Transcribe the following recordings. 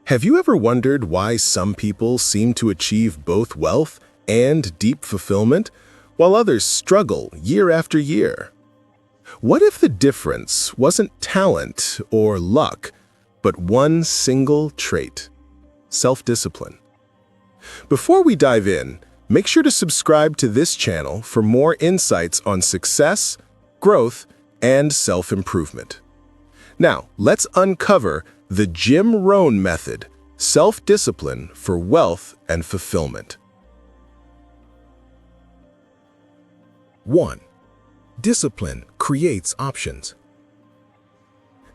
Have you ever wondered why some people seem to achieve both wealth and deep fulfillment, while others struggle year after year? What if the difference wasn't talent or luck, but one single trait: self-discipline? Before we dive in, make sure to subscribe to this channel for more insights on success, growth, and self-improvement. Now, let's uncover the Jim Rohn method, self-discipline for wealth and fulfillment. 1. Discipline creates options.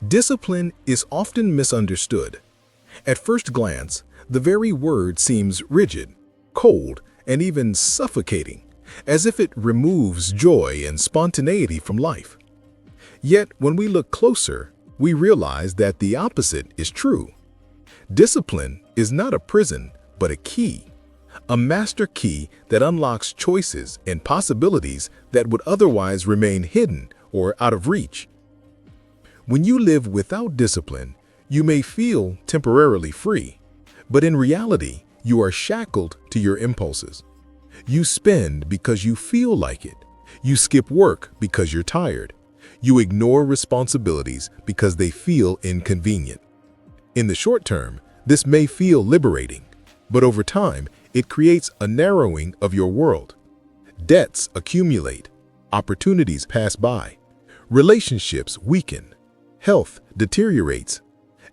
Discipline is often misunderstood. At first glance, the very word seems rigid, cold, and even suffocating, as if it removes joy and spontaneity from life. Yet, when we look closer, we realize that the opposite is true. Discipline is not a prison, but a key, a master key that unlocks choices and possibilities that would otherwise remain hidden or out of reach. When you live without discipline, you may feel temporarily free, but in reality, you are shackled to your impulses. You spend because you feel like it. You skip work because you're tired. You ignore responsibilities because they feel inconvenient. In the short term, this may feel liberating, but over time, it creates a narrowing of your world. Debts accumulate, opportunities pass by, relationships weaken, health deteriorates,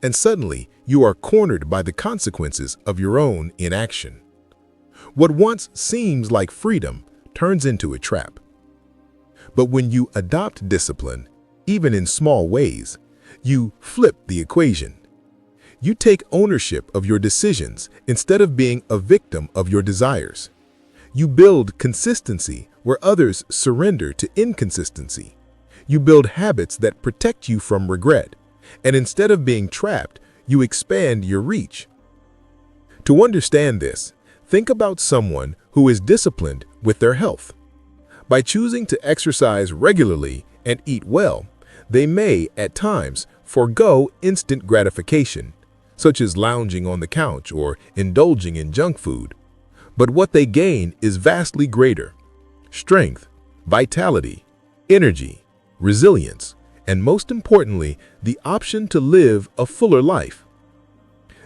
and suddenly you are cornered by the consequences of your own inaction. What once seems like freedom turns into a trap. But when you adopt discipline, even in small ways, you flip the equation. You take ownership of your decisions instead of being a victim of your desires. You build consistency where others surrender to inconsistency. You build habits that protect you from regret, and instead of being trapped, you expand your reach. To understand this, think about someone who is disciplined with their health. By choosing to exercise regularly and eat well, they may, at times, forego instant gratification, such as lounging on the couch or indulging in junk food. But what they gain is vastly greater: strength, vitality, energy, resilience, and most importantly, the option to live a fuller life.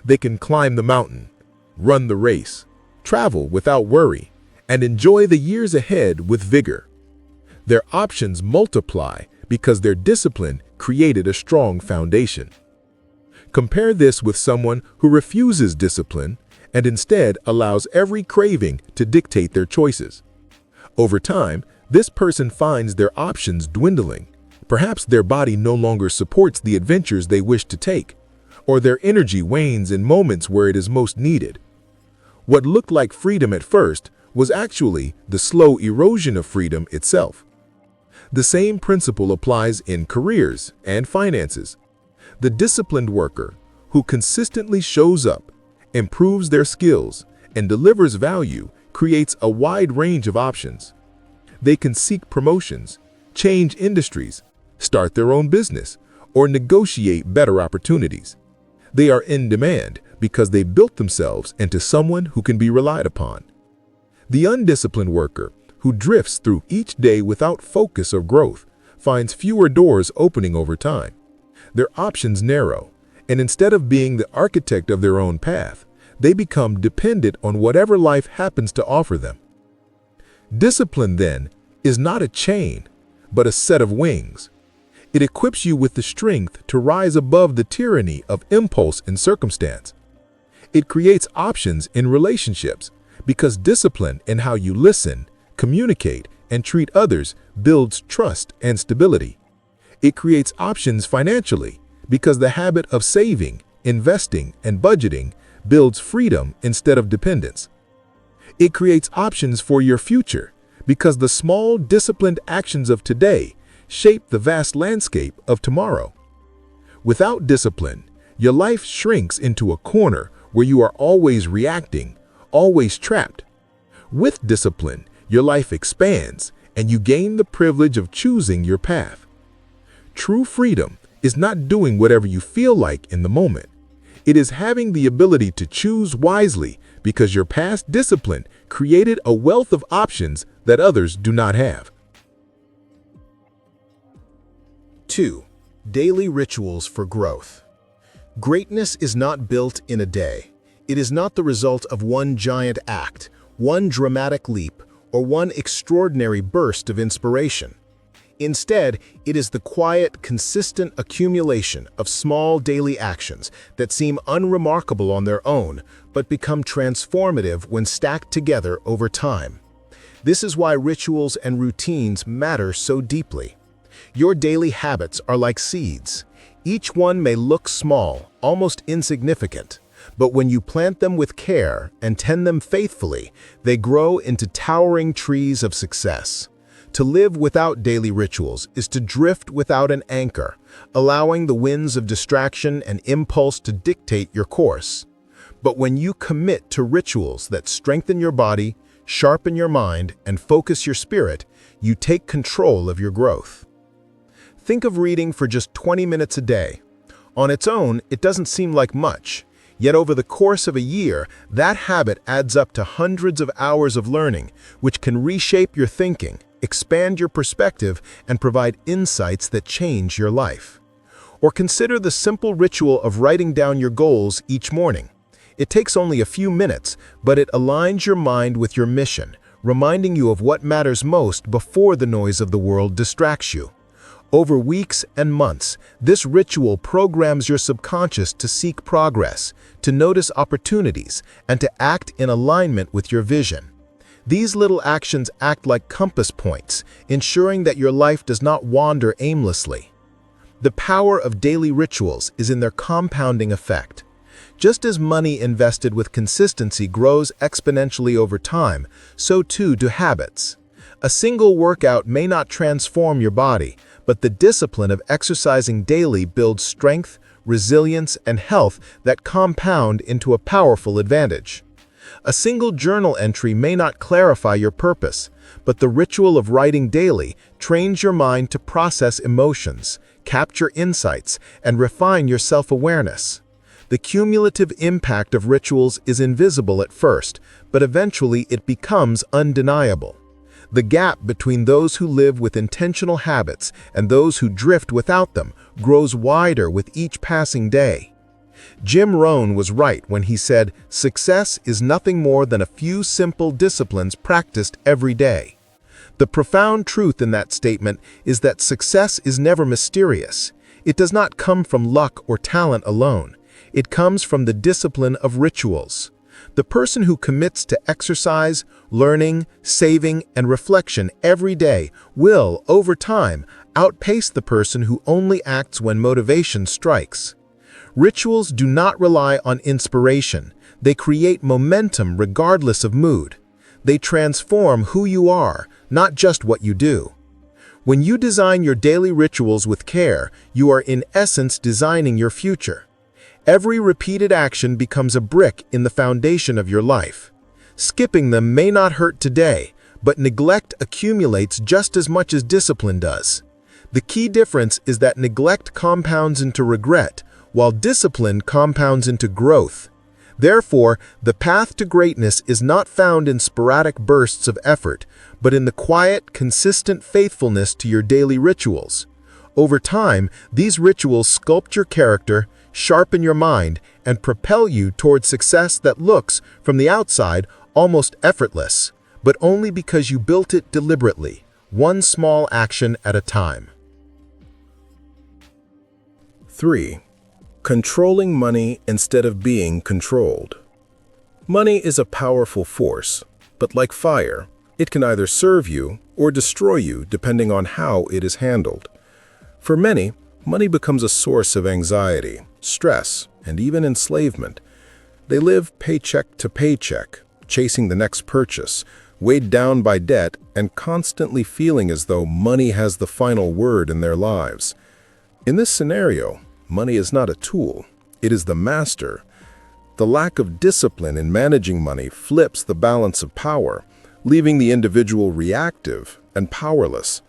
They can climb the mountain, run the race, travel without worry, and enjoy the years ahead with vigor. Their options multiply because their discipline created a strong foundation. Compare this with someone who refuses discipline and instead allows every craving to dictate their choices. Over time, this person finds their options dwindling. Perhaps their body no longer supports the adventures they wish to take, or their energy wanes in moments where it is most needed. What looked like freedom at first was actually the slow erosion of freedom itself. The same principle applies in careers and finances. The disciplined worker who consistently shows up, improves their skills, and delivers value creates a wide range of options. They can seek promotions, change industries, start their own business, or negotiate better opportunities. They are in demand because they built themselves into someone who can be relied upon. The undisciplined worker who drifts through each day without focus or growth finds fewer doors opening over time. Their options narrow, and instead of being the architect of their own path, they become dependent on whatever life happens to offer them. Discipline, then, is not a chain, but a set of wings. It equips you with the strength to rise above the tyranny of impulse and circumstance. It creates options in relationships because discipline in how you listen, communicate, and treat others builds trust and stability. It creates options financially because the habit of saving, investing, and budgeting builds freedom instead of dependence. It creates options for your future because the small, disciplined actions of today shape the vast landscape of tomorrow. Without discipline, your life shrinks into a corner where you are always reacting, always trapped. With discipline, your life expands and you gain the privilege of choosing your path. True freedom is not doing whatever you feel like in the moment. It is having the ability to choose wisely because your past discipline created a wealth of options that others do not have. 2. Daily rituals for growth. Greatness is not built in a day. It is not the result of one giant act, one dramatic leap, or one extraordinary burst of inspiration. Instead, it is the quiet, consistent accumulation of small daily actions that seem unremarkable on their own, but become transformative when stacked together over time. This is why rituals and routines matter so deeply. Your daily habits are like seeds. Each one may look small, almost insignificant, but when you plant them with care and tend them faithfully, they grow into towering trees of success. To live without daily rituals is to drift without an anchor, allowing the winds of distraction and impulse to dictate your course. But when you commit to rituals that strengthen your body, sharpen your mind, and focus your spirit, you take control of your growth. Think of reading for just 20 minutes a day. On its own, it doesn't seem like much. Yet over the course of a year, that habit adds up to hundreds of hours of learning, which can reshape your thinking, expand your perspective, and provide insights that change your life. Or consider the simple ritual of writing down your goals each morning. It takes only a few minutes, but it aligns your mind with your mission, reminding you of what matters most before the noise of the world distracts you. Over weeks and months, this ritual programs your subconscious to seek progress, to notice opportunities, and to act in alignment with your vision. These little actions act like compass points, ensuring that your life does not wander aimlessly. The power of daily rituals is in their compounding effect. Just as money invested with consistency grows exponentially over time, so too do habits. A single workout may not transform your body, but the discipline of exercising daily builds strength, resilience, and health that compound into a powerful advantage. A single journal entry may not clarify your purpose, but the ritual of writing daily trains your mind to process emotions, capture insights, and refine your self-awareness. The cumulative impact of rituals is invisible at first, but eventually it becomes undeniable. The gap between those who live with intentional habits and those who drift without them grows wider with each passing day. Jim Rohn was right when he said, "Success is nothing more than a few simple disciplines practiced every day." The profound truth in that statement is that success is never mysterious. It does not come from luck or talent alone. It comes from the discipline of rituals. The person who commits to exercise, learning, saving, and reflection every day will, over time, outpace the person who only acts when motivation strikes. Rituals do not rely on inspiration. They create momentum regardless of mood. They transform who you are, not just what you do. When you design your daily rituals with care, you are in essence designing your future. Every repeated action becomes a brick in the foundation of your life. Skipping them may not hurt today, but neglect accumulates just as much as discipline does. The key difference is that neglect compounds into regret, while discipline compounds into growth. Therefore, the path to greatness is not found in sporadic bursts of effort, but in the quiet, consistent faithfulness to your daily rituals. Over time, these rituals sculpt your character, sharpen your mind, and propel you toward success that looks, from the outside, almost effortless, but only because you built it deliberately, one small action at a time. 3. Controlling money instead of being controlled. Money is a powerful force, but like fire, it can either serve you or destroy you depending on how it is handled. For many, money becomes a source of anxiety, stress, and even enslavement. They live paycheck to paycheck, chasing the next purchase, weighed down by debt, and constantly feeling as though money has the final word in their lives. In this scenario, money is not a tool, it is the master. The lack of discipline in managing money flips the balance of power, leaving the individual reactive and powerless.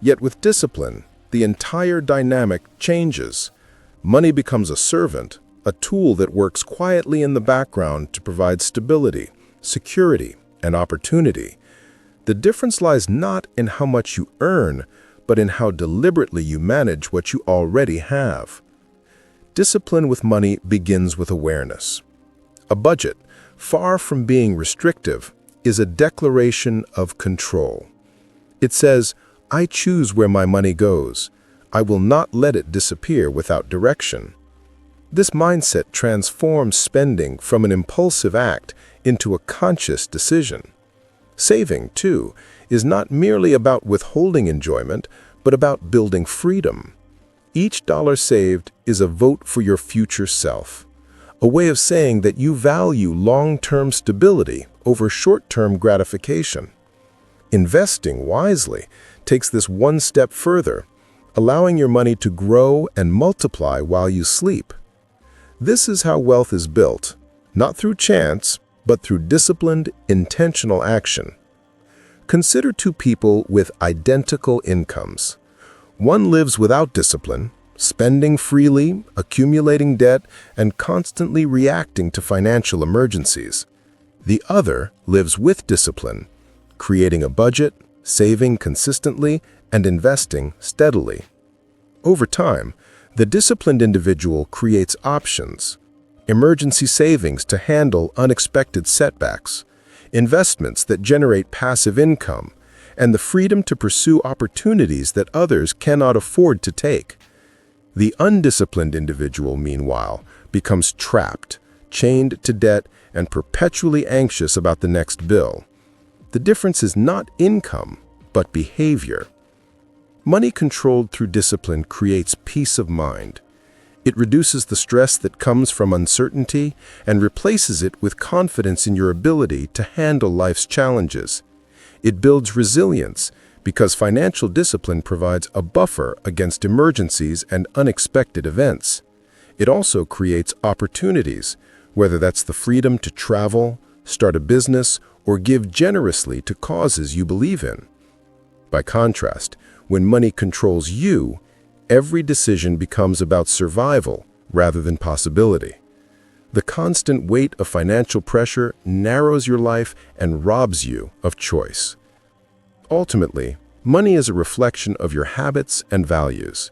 Yet with discipline, the entire dynamic changes. Money becomes a servant, a tool that works quietly in the background to provide stability, security, and opportunity. The difference lies not in how much you earn, but in how deliberately you manage what you already have. Discipline with money begins with awareness. A budget, far from being restrictive, is a declaration of control. It says, "I choose where my money goes. I will not let it disappear without direction." This mindset transforms spending from an impulsive act into a conscious decision. Saving, too, is not merely about withholding enjoyment, but about building freedom. Each dollar saved is a vote for your future self, a way of saying that you value long-term stability over short-term gratification. Investing wisely takes this one step further, allowing your money to grow and multiply while you sleep. This is how wealth is built, not through chance, but through disciplined, intentional action. Consider two people with identical incomes. One lives without discipline, spending freely, accumulating debt, and constantly reacting to financial emergencies. The other lives with discipline, creating a budget, saving consistently, and investing steadily. Over time, the disciplined individual creates options: emergency savings to handle unexpected setbacks, investments that generate passive income, and the freedom to pursue opportunities that others cannot afford to take. The undisciplined individual, meanwhile, becomes trapped, chained to debt, and perpetually anxious about the next bill. The difference is not income, but behavior. Money controlled through discipline creates peace of mind. It reduces the stress that comes from uncertainty and replaces it with confidence in your ability to handle life's challenges. It builds resilience because financial discipline provides a buffer against emergencies and unexpected events. It also creates opportunities, whether that's the freedom to travel, start a business, or give generously to causes you believe in. By contrast, when money controls you, every decision becomes about survival rather than possibility. The constant weight of financial pressure narrows your life and robs you of choice. Ultimately, money is a reflection of your habits and values.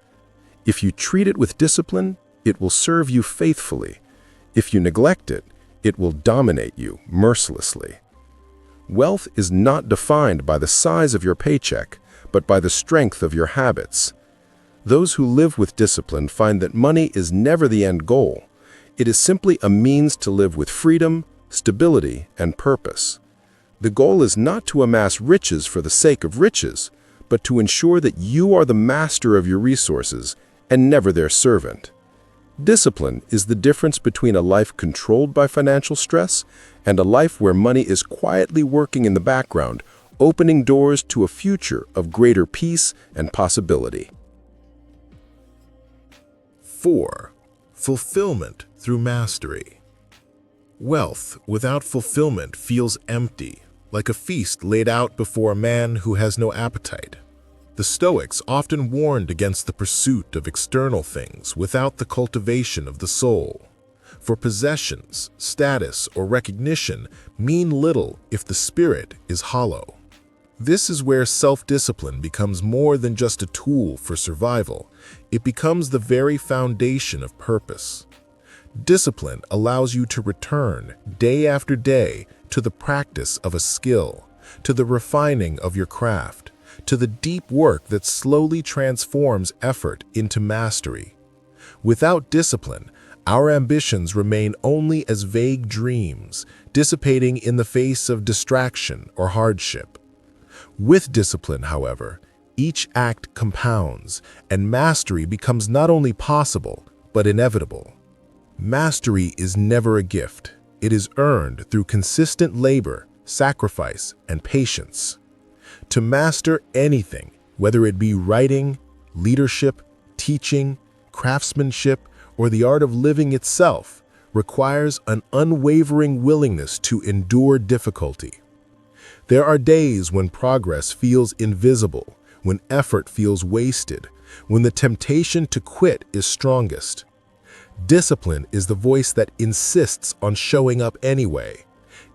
If you treat it with discipline, it will serve you faithfully. If you neglect it, it will dominate you mercilessly. Wealth is not defined by the size of your paycheck, but by the strength of your habits. Those who live with discipline find that money is never the end goal. It is simply a means to live with freedom, stability, and purpose. The goal is not to amass riches for the sake of riches, but to ensure that you are the master of your resources and never their servant. Discipline is the difference between a life controlled by financial stress and a life where money is quietly working in the background, opening doors to a future of greater peace and possibility. 4. Fulfillment through mastery. Wealth without fulfillment feels empty, like a feast laid out before a man who has no appetite. The Stoics often warned against the pursuit of external things without the cultivation of the soul. For possessions, status, or recognition mean little if the spirit is hollow. This is where self-discipline becomes more than just a tool for survival. It becomes the very foundation of purpose. Discipline allows you to return day after day to the practice of a skill, to the refining of your craft, to the deep work that slowly transforms effort into mastery. Without discipline, our ambitions remain only as vague dreams, dissipating in the face of distraction or hardship. With discipline, however, each act compounds, and mastery becomes not only possible, but inevitable. Mastery is never a gift. It is earned through consistent labor, sacrifice, and patience. To master anything, whether it be writing, leadership, teaching, craftsmanship, or the art of living itself, requires an unwavering willingness to endure difficulty. There are days when progress feels invisible, when effort feels wasted, when the temptation to quit is strongest. Discipline is the voice that insists on showing up anyway.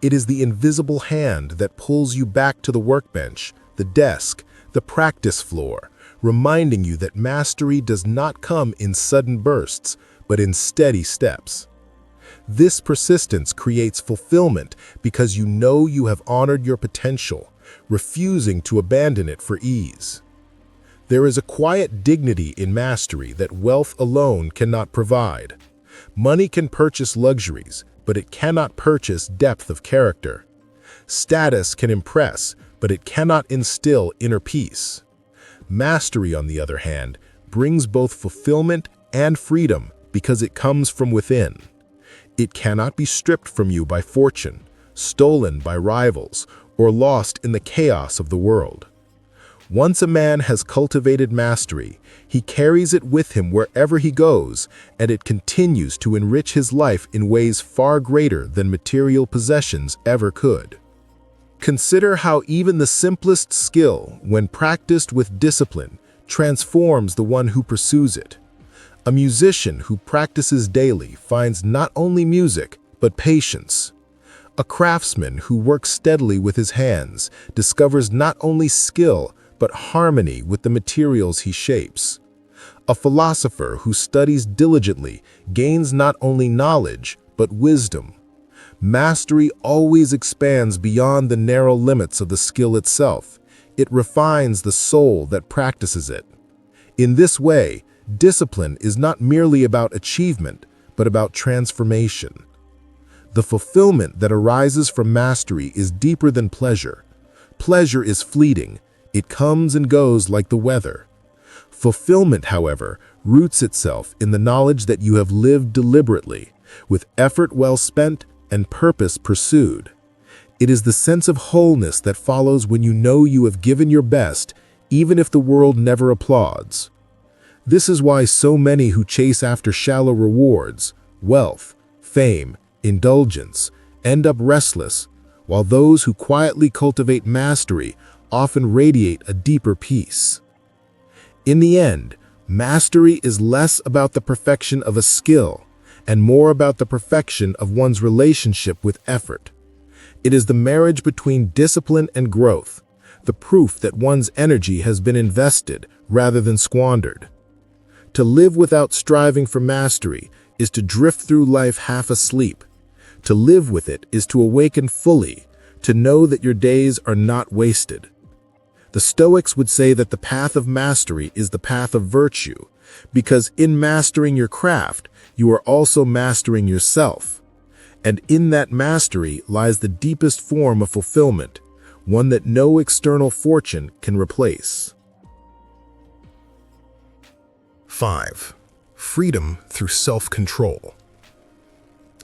It is the invisible hand that pulls you back to the workbench, the desk, the practice floor, reminding you that mastery does not come in sudden bursts, but in steady steps. This persistence creates fulfillment because you know you have honored your potential, refusing to abandon it for ease. There is a quiet dignity in mastery that wealth alone cannot provide. Money can purchase luxuries, but it cannot purchase depth of character. Status can impress, but it cannot instill inner peace. Mastery, on the other hand, brings both fulfillment and freedom because it comes from within. It cannot be stripped from you by fortune, stolen by rivals, or lost in the chaos of the world. Once a man has cultivated mastery, he carries it with him wherever he goes, and it continues to enrich his life in ways far greater than material possessions ever could. Consider how even the simplest skill, when practiced with discipline, transforms the one who pursues it. A musician who practices daily finds not only music, but patience. A craftsman who works steadily with his hands discovers not only skill, but harmony with the materials he shapes. A philosopher who studies diligently gains not only knowledge, but wisdom. Mastery always expands beyond the narrow limits of the skill itself. It refines the soul that practices it. In this way, discipline is not merely about achievement, but about transformation. The fulfillment that arises from mastery is deeper than pleasure. Pleasure is fleeting. It comes and goes like the weather. Fulfillment, however, roots itself in the knowledge that you have lived deliberately, with effort well spent and purpose pursued. It is the sense of wholeness that follows when you know you have given your best, even if the world never applauds. This is why so many who chase after shallow rewards, wealth, fame, indulgence, end up restless, while those who quietly cultivate mastery often radiate a deeper peace. In the end, mastery is less about the perfection of a skill and more about the perfection of one's relationship with effort. It is the marriage between discipline and growth, the proof that one's energy has been invested rather than squandered. To live without striving for mastery is to drift through life half asleep. To live with it is to awaken fully, to know that your days are not wasted. The Stoics would say that the path of mastery is the path of virtue, because in mastering your craft, you are also mastering yourself. And in that mastery lies the deepest form of fulfillment, one that no external fortune can replace. 5. Freedom through self-control.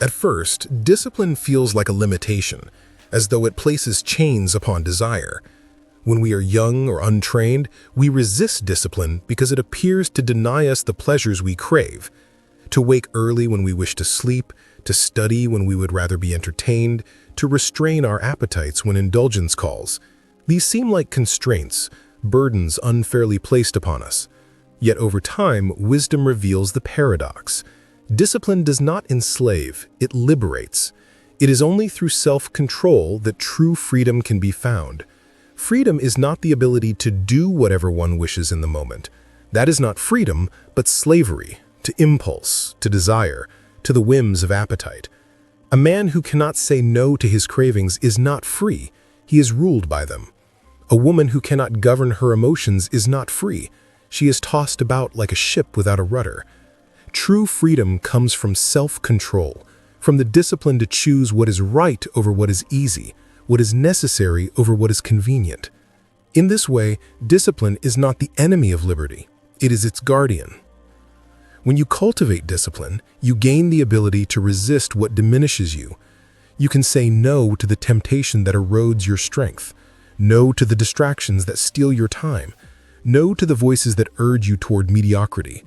At first, discipline feels like a limitation, as though it places chains upon desire. When we are young or untrained, we resist discipline because it appears to deny us the pleasures we crave. To wake early when we wish to sleep, to study when we would rather be entertained, to restrain our appetites when indulgence calls. These seem like constraints, burdens unfairly placed upon us. Yet over time, wisdom reveals the paradox. Discipline does not enslave, it liberates. It is only through self-control that true freedom can be found. Freedom is not the ability to do whatever one wishes in the moment. That is not freedom, but slavery, to impulse, to desire, to the whims of appetite. A man who cannot say no to his cravings is not free, he is ruled by them. A woman who cannot govern her emotions is not free, she is tossed about like a ship without a rudder. True freedom comes from self-control, from the discipline to choose what is right over what is easy, what is necessary over what is convenient. In this way, discipline is not the enemy of liberty, it is its guardian. When you cultivate discipline, you gain the ability to resist what diminishes you. You can say no to the temptation that erodes your strength, no to the distractions that steal your time, no to the voices that urge you toward mediocrity.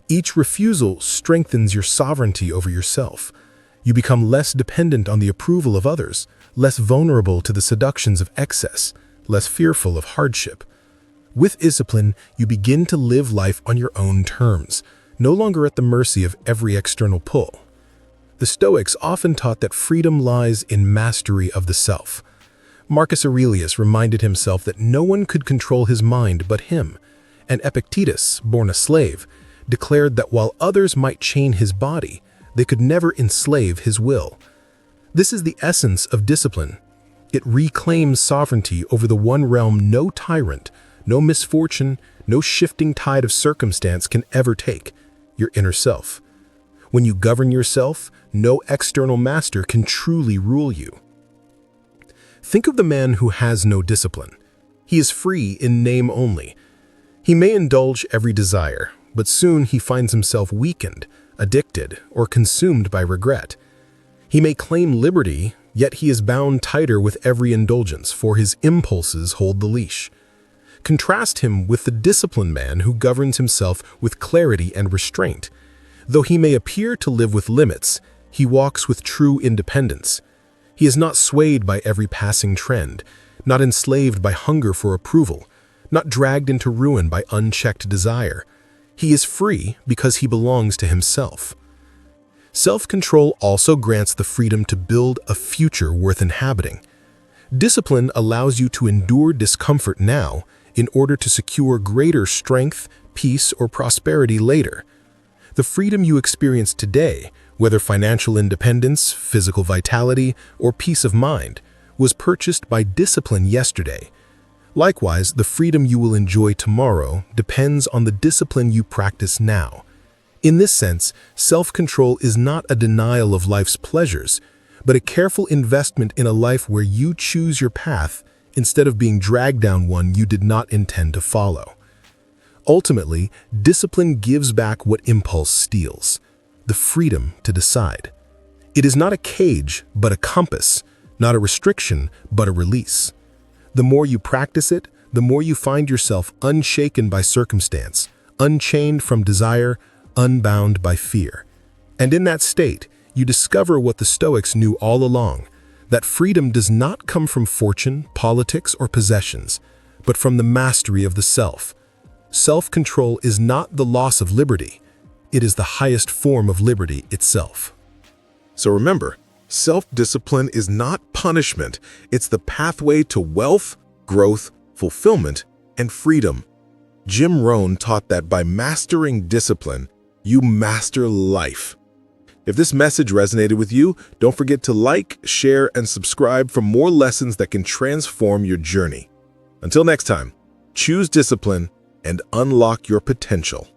Each refusal strengthens your sovereignty over yourself. You become less dependent on the approval of others, less vulnerable to the seductions of excess, less fearful of hardship. With discipline, you begin to live life on your own terms, no longer at the mercy of every external pull. The Stoics often taught that freedom lies in mastery of the self. Marcus Aurelius reminded himself that no one could control his mind but him, and Epictetus, born a slave, declared that while others might chain his body, they could never enslave his will. This is the essence of discipline. It reclaims sovereignty over the one realm no tyrant, no misfortune, no shifting tide of circumstance can ever take, your inner self. When you govern yourself, no external master can truly rule you. Think of the man who has no discipline. He is free in name only. He may indulge every desire, but soon he finds himself weakened, addicted, or consumed by regret. He may claim liberty, yet he is bound tighter with every indulgence, for his impulses hold the leash. Contrast him with the disciplined man who governs himself with clarity and restraint. Though he may appear to live with limits, he walks with true independence. He is not swayed by every passing trend, not enslaved by hunger for approval, not dragged into ruin by unchecked desire. He is free because he belongs to himself. Self-control also grants the freedom to build a future worth inhabiting. Discipline allows you to endure discomfort now in order to secure greater strength, peace, or prosperity later. The freedom you experience today, whether financial independence, physical vitality, or peace of mind, was purchased by discipline yesterday. Likewise, the freedom you will enjoy tomorrow depends on the discipline you practice now. In this sense, self-control is not a denial of life's pleasures, but a careful investment in a life where you choose your path instead of being dragged down one you did not intend to follow. Ultimately, discipline gives back what impulse steals: the freedom to decide. It is not a cage, but a compass, not a restriction, but a release. The more you practice it, the more you find yourself unshaken by circumstance, unchained from desire, unbound by fear. And in that state, you discover what the Stoics knew all along, that freedom does not come from fortune, politics, or possessions, but from the mastery of the self. Self-control is not the loss of liberty. It is the highest form of liberty itself. So remember, self-discipline is not punishment. It's the pathway to wealth, growth, fulfillment, and freedom. Jim Rohn taught that by mastering discipline, you master life. If this message resonated with you, don't forget to like, share, and subscribe for more lessons that can transform your journey. Until next time, choose discipline and unlock your potential.